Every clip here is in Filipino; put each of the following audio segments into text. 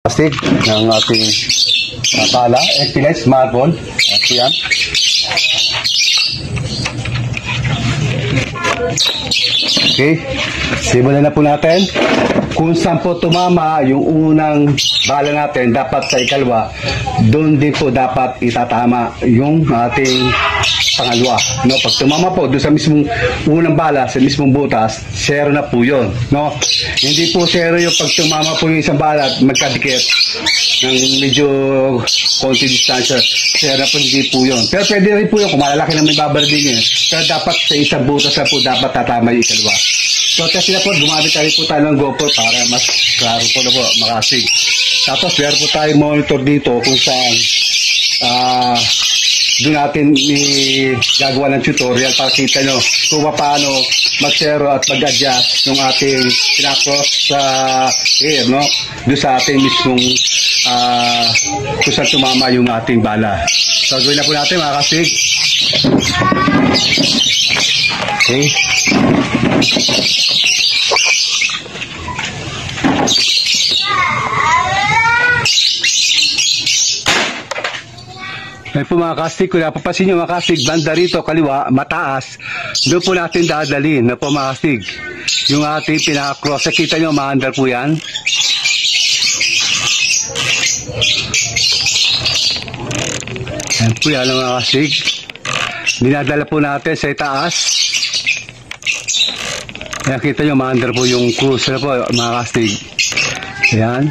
plastic ng ating bala, emptiness, marble. At yan. Okay, simulan na po natin. Kung saan po tumama yung unang bala natin, dapat sa ikalawa, doon din po dapat itatama yung ating pangalawa. No? Pag tumama po doon sa mismong unang bala, sa mismong butas, zero na po yun. No? Hindi po zero yung pag tumama po yung isang bala at magkadikit ng medyo konti distansya. Zero po, hindi po yun. Pero pwede rin po yun kung malalaki na may babarding yun. Pero dapat sa isang butas na po dapat tatama yung ikalawa. So, test na po, gumamit tayo po tayo ng GoPro para mas klaro po na po, makasig. Tapos, meron po tayo monitor dito kung saan doon natin gagawa ng tutorial para kita nyo kung paano mag-zero at mag-adjust ng ating pinakros sa air, no? Doon sa ating mismong kung saan tumama yung ating bala. So, gawin na po natin, mga kasig. Okay. Ayan po mga kastig, kung napapasin nyo mga kastig, banda rito, kaliwa, mataas, doon po natin dadalhin na po mga kastig. Yung ating pinaka-cross, kita nyo, maandar po yan. Ayan po yan mga kastig. Dinadala po natin sa itaas. Ayan, kita nyo, maandar po yung cruise na po mga kastig. Ayan.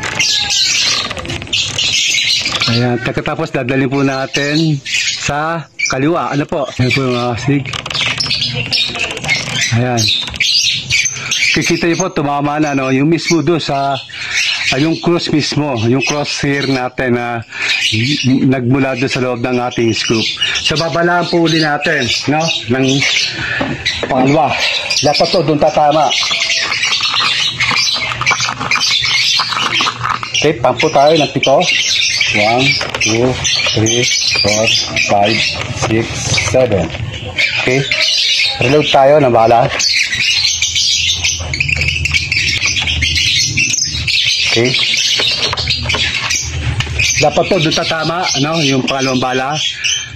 Ayan, tapos dadalhin po natin sa kaliwa. Ano po? Ayan po mga kastig. Ayan. Kikita nyo po, tumama na, no? Yung mismo doon sa, yung cross mismo, yung crosshair natin na nagmula doon sa loob ng ating scoop. So, babalaan po uli natin, no? Ng pangalawa. Dapat to, doon tatama. Okay, pampo tayo ng 7. 1, 2, 3, 4, 5, 6, 7. Okay. Reload tayo ng bala. Okay. Dapat po doon tatama, ano, yung pangalawang bala.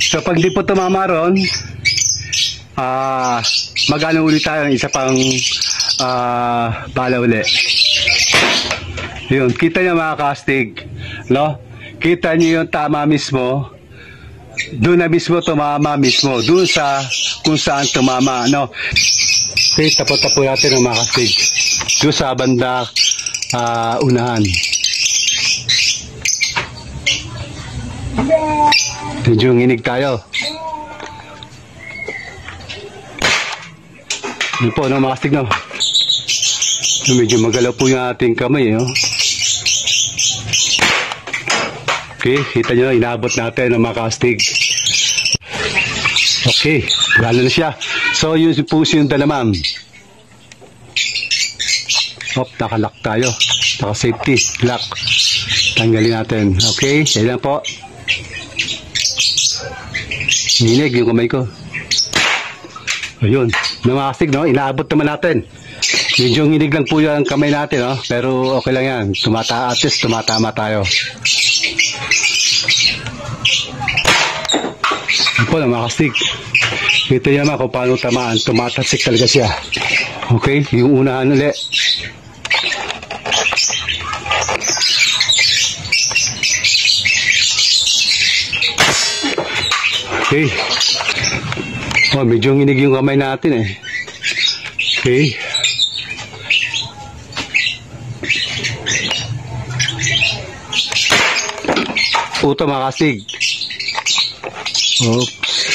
So pag di po tumama ron, mag-ano ulit tayo ng isa pang bala ulit. Yun, kita niyo mga kastig, no? Kita niyo yung tama mismo. Doon na mismo tumama mismo. Doon sa kung saan tumama, no? Okay, tapos-tapos natin ang mga kastig. Doon sa banda unahan. Medyo nginig tayo. Yun po, no, mga kastig, no? Medyo magalaw po yung ating kamay, no? Okay, kita nyo, inaabot natin ng mga kastig. Okay, gano'n na siya. So, yun po yung dalamam. Nakalock tayo. Naka-safety, lock. Tanggalin natin. Okay, yan lang po. Ninig yung kamay ko. Ayun, mga kastig, no? Inaabot naman natin. Medyo nginig lang po yung kamay natin, no? Pero okay lang yan. At least tumatama tayo. Yan po na mga kastig. Ito yaman kung paano tamaan. Tumatatsik talaga siya. Okay, yung unahan ulit. Okay. Oh, medyo nginig yung kamay natin eh. Okay. Puto mga kastig. Oops.